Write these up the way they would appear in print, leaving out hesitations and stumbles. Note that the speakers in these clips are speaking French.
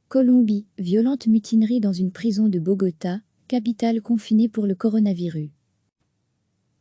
Colombie, violente mutinerie dans une prison de Bogota, capitale confinée pour le coronavirus.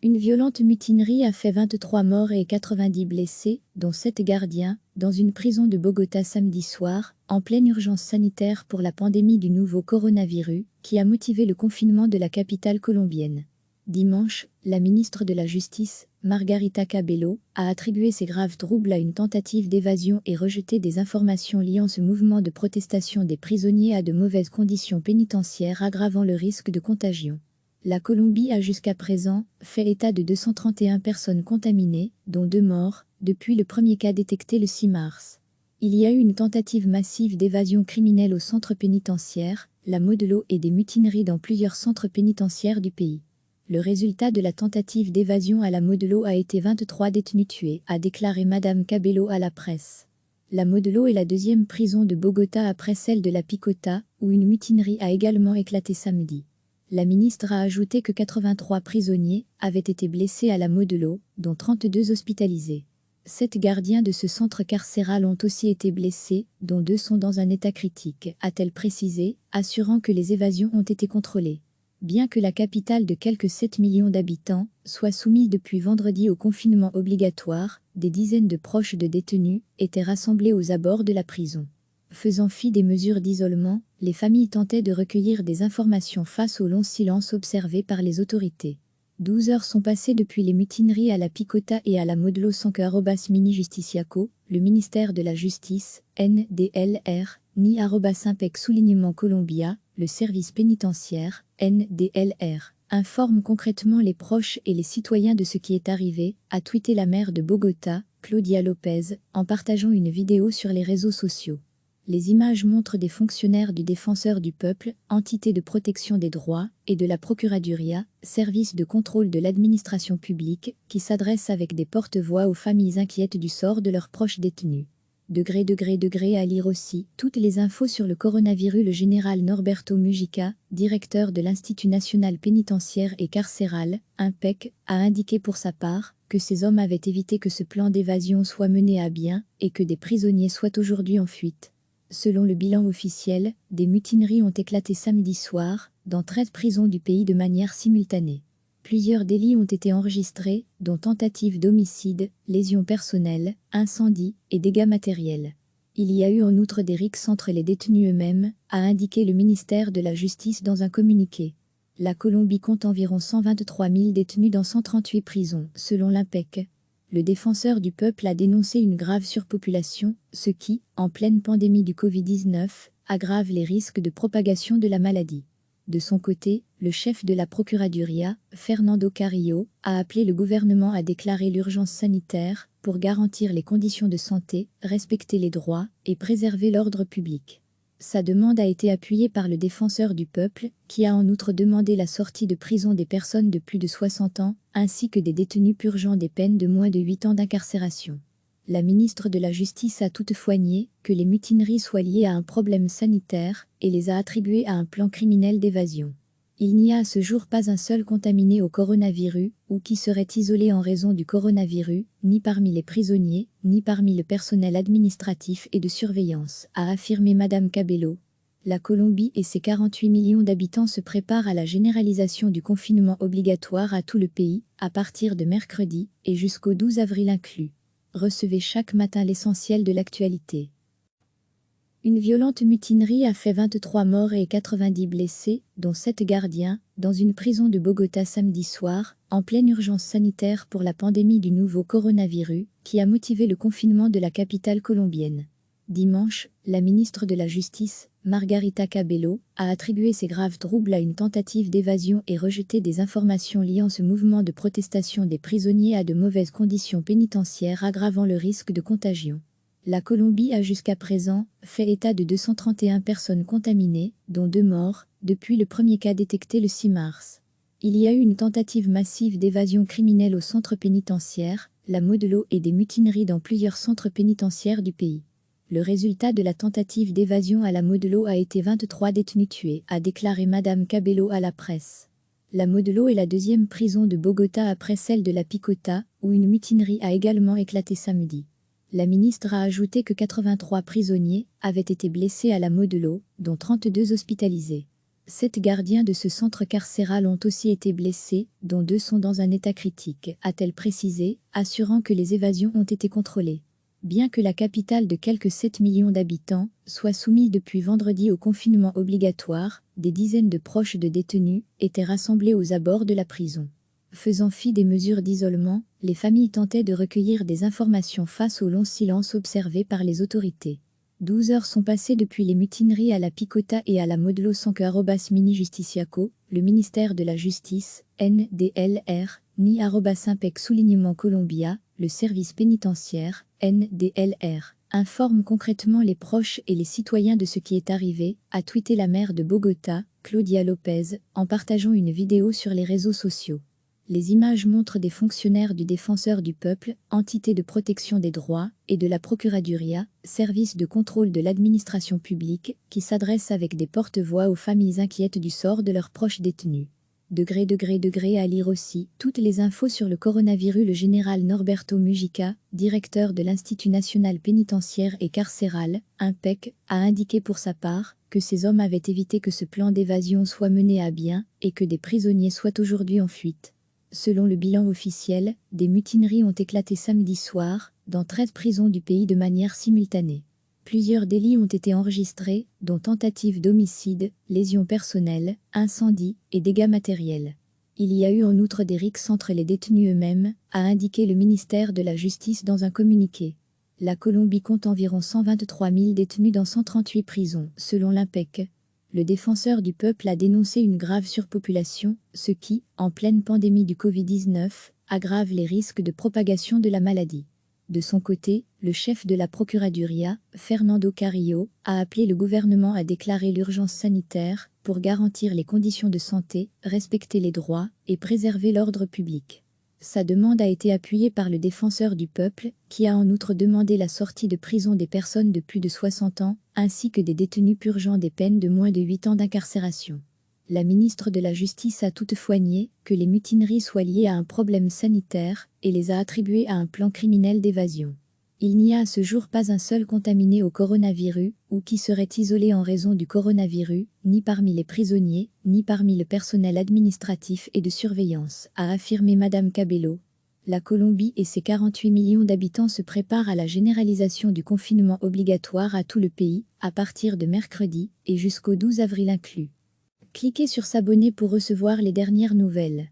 Une violente mutinerie a fait 23 morts et 90 blessés, dont 7 gardiens, dans une prison de Bogota samedi soir, en pleine urgence sanitaire pour la pandémie du nouveau coronavirus, qui a motivé le confinement de la capitale colombienne. Dimanche, la ministre de la Justice, Margarita Cabello, a attribué ces graves troubles à une tentative d'évasion et rejeté des informations liant ce mouvement de protestation des prisonniers à de mauvaises conditions pénitentiaires aggravant le risque de contagion. La Colombie a jusqu'à présent fait état de 231 personnes contaminées, dont 2 morts, depuis le premier cas détecté le 6 mars. Il y a eu une tentative massive d'évasion criminelle au centre pénitentiaire, la Modelo et des mutineries dans plusieurs centres pénitentiaires du pays. Le résultat de la tentative d'évasion à la Modelo a été 23 détenus tués, a déclaré Madame Cabello à la presse. La Modelo est la deuxième prison de Bogota après celle de la Picota, où une mutinerie a également éclaté samedi. La ministre a ajouté que 83 prisonniers avaient été blessés à la Modelo, dont 32 hospitalisés. 7 gardiens de ce centre carcéral ont aussi été blessés, dont 2 sont dans un état critique, a-t-elle précisé, assurant que les évasions ont été contrôlées. Bien que la capitale de quelques 7 millions d'habitants soit soumise depuis vendredi au confinement obligatoire, des dizaines de proches de détenus étaient rassemblés aux abords de la prison. Faisant fi des mesures d'isolement, les familles tentaient de recueillir des informations face au long silence observé par les autorités. 12 heures sont passées depuis les mutineries à la Picota et à la Modelo sans que @mini justiciaco, le ministère de la Justice, NDLR, ni @impec soulignement Colombia, le service pénitentiaire, NDLR, informe concrètement les proches et les citoyens de ce qui est arrivé, a tweeté la maire de Bogota, Claudia Lopez, en partageant une vidéo sur les réseaux sociaux. Les images montrent des fonctionnaires du Défenseur du Peuple, entité de protection des droits, et de la Procuraduría, service de contrôle de l'administration publique, qui s'adressent avec des porte-voix aux familles inquiètes du sort de leurs proches détenus. À lire aussi toutes les infos sur le coronavirus. Le général Norberto Mujica, directeur de l'Institut national pénitentiaire et carcéral, INPEC, a indiqué pour sa part que ces hommes avaient évité que ce plan d'évasion soit mené à bien et que des prisonniers soient aujourd'hui en fuite. Selon le bilan officiel, des mutineries ont éclaté samedi soir, dans 13 prisons du pays de manière simultanée. Plusieurs délits ont été enregistrés, dont tentative d'homicide, lésions personnelles, incendie et dégâts matériels. Il y a eu en outre des rixes entre les détenus eux-mêmes, a indiqué le ministère de la Justice dans un communiqué. La Colombie compte environ 123 000 détenus dans 138 prisons, selon l'INPEC. Le Défenseur du Peuple a dénoncé une grave surpopulation, ce qui, en pleine pandémie du Covid-19, aggrave les risques de propagation de la maladie. De son côté, le chef de la Procuraduría, Fernando Carrillo, a appelé le gouvernement à déclarer l'urgence sanitaire pour garantir les conditions de santé, respecter les droits et préserver l'ordre public. Sa demande a été appuyée par le Défenseur du Peuple, qui a en outre demandé la sortie de prison des personnes de plus de 60 ans, ainsi que des détenus purgeant des peines de moins de 8 ans d'incarcération. La ministre de la Justice a toutefois nié que les mutineries soient liées à un problème sanitaire et les a attribuées à un plan criminel d'évasion. Il n'y a à ce jour pas un seul contaminé au coronavirus ou qui serait isolé en raison du coronavirus, ni parmi les prisonniers, ni parmi le personnel administratif et de surveillance, a affirmé Madame Cabello. La Colombie et ses 48 millions d'habitants se préparent à la généralisation du confinement obligatoire à tout le pays, à partir de mercredi et jusqu'au 12 avril inclus. Recevez chaque matin l'essentiel de l'actualité. Une violente mutinerie a fait 23 morts et 90 blessés, dont 7 gardiens, dans une prison de Bogota samedi soir, en pleine urgence sanitaire pour la pandémie du nouveau coronavirus, qui a motivé le confinement de la capitale colombienne. Dimanche, la ministre de la Justice, Margarita Cabello, a attribué ces graves troubles à une tentative d'évasion et rejeté des informations liant ce mouvement de protestation des prisonniers à de mauvaises conditions pénitentiaires aggravant le risque de contagion. La Colombie a jusqu'à présent fait état de 231 personnes contaminées, dont 2 morts, depuis le premier cas détecté le 6 mars. Il y a eu une tentative massive d'évasion criminelle au centre pénitentiaire, la Modelo et des mutineries dans plusieurs centres pénitentiaires du pays. Le résultat de la tentative d'évasion à la Modelo a été 23 détenus tués, a déclaré Madame Cabello à la presse. La Modelo est la deuxième prison de Bogota après celle de la Picota, où une mutinerie a également éclaté samedi. La ministre a ajouté que 83 prisonniers avaient été blessés à la Modelot, dont 32 hospitalisés. 7 gardiens de ce centre carcéral ont aussi été blessés, dont 2 sont dans un état critique, a-t-elle précisé, assurant que les évasions ont été contrôlées. Bien que la capitale de quelques 7 millions d'habitants soit soumise depuis vendredi au confinement obligatoire, des dizaines de proches de détenus étaient rassemblés aux abords de la prison. Faisant fi des mesures d'isolement, les familles tentaient de recueillir des informations face au long silence observé par les autorités. 12 heures sont passées depuis les mutineries à la Picota et à la Modelot sans que @mini Justiciaco, le ministère de la Justice, NDLR, ni @impec soulignement Colombia, le service pénitentiaire, NDLR, informe concrètement les proches et les citoyens de ce qui est arrivé, a tweeté la maire de Bogota, Claudia Lopez, en partageant une vidéo sur les réseaux sociaux. Les images montrent des fonctionnaires du Défenseur du Peuple, entité de protection des droits, et de la Procuraduria, service de contrôle de l'administration publique, qui s'adressent avec des porte-voix aux familles inquiètes du sort de leurs proches détenus. À lire aussi toutes les infos sur le coronavirus. Le général Norberto Mujica, directeur de l'Institut national pénitentiaire et carcéral, INPEC, a indiqué pour sa part que ces hommes avaient évité que ce plan d'évasion soit mené à bien et que des prisonniers soient aujourd'hui en fuite. Selon le bilan officiel, des mutineries ont éclaté samedi soir, dans 13 prisons du pays de manière simultanée. Plusieurs délits ont été enregistrés, dont tentative d'homicide, lésions personnelles, incendie et dégâts matériels. Il y a eu en outre des rixes entre les détenus eux-mêmes, a indiqué le ministère de la Justice dans un communiqué. La Colombie compte environ 123 000 détenus dans 138 prisons, selon l'INPEC. Le Défenseur du Peuple a dénoncé une grave surpopulation, ce qui, en pleine pandémie du Covid-19, aggrave les risques de propagation de la maladie. De son côté, le chef de la Procuraduria, Fernando Carrillo, a appelé le gouvernement à déclarer l'urgence sanitaire pour garantir les conditions de santé, respecter les droits et préserver l'ordre public. Sa demande a été appuyée par le Défenseur du Peuple, qui a en outre demandé la sortie de prison des personnes de plus de 60 ans, ainsi que des détenus purgeant des peines de moins de 8 ans d'incarcération. La ministre de la Justice a toutefois nié que les mutineries soient liées à un problème sanitaire et les a attribuées à un plan criminel d'évasion. Il n'y a à ce jour pas un seul contaminé au coronavirus ou qui serait isolé en raison du coronavirus, ni parmi les prisonniers, ni parmi le personnel administratif et de surveillance, a affirmé Madame Cabello. La Colombie et ses 48 millions d'habitants se préparent à la généralisation du confinement obligatoire à tout le pays, à partir de mercredi et jusqu'au 12 avril inclus. Cliquez sur s'abonner pour recevoir les dernières nouvelles.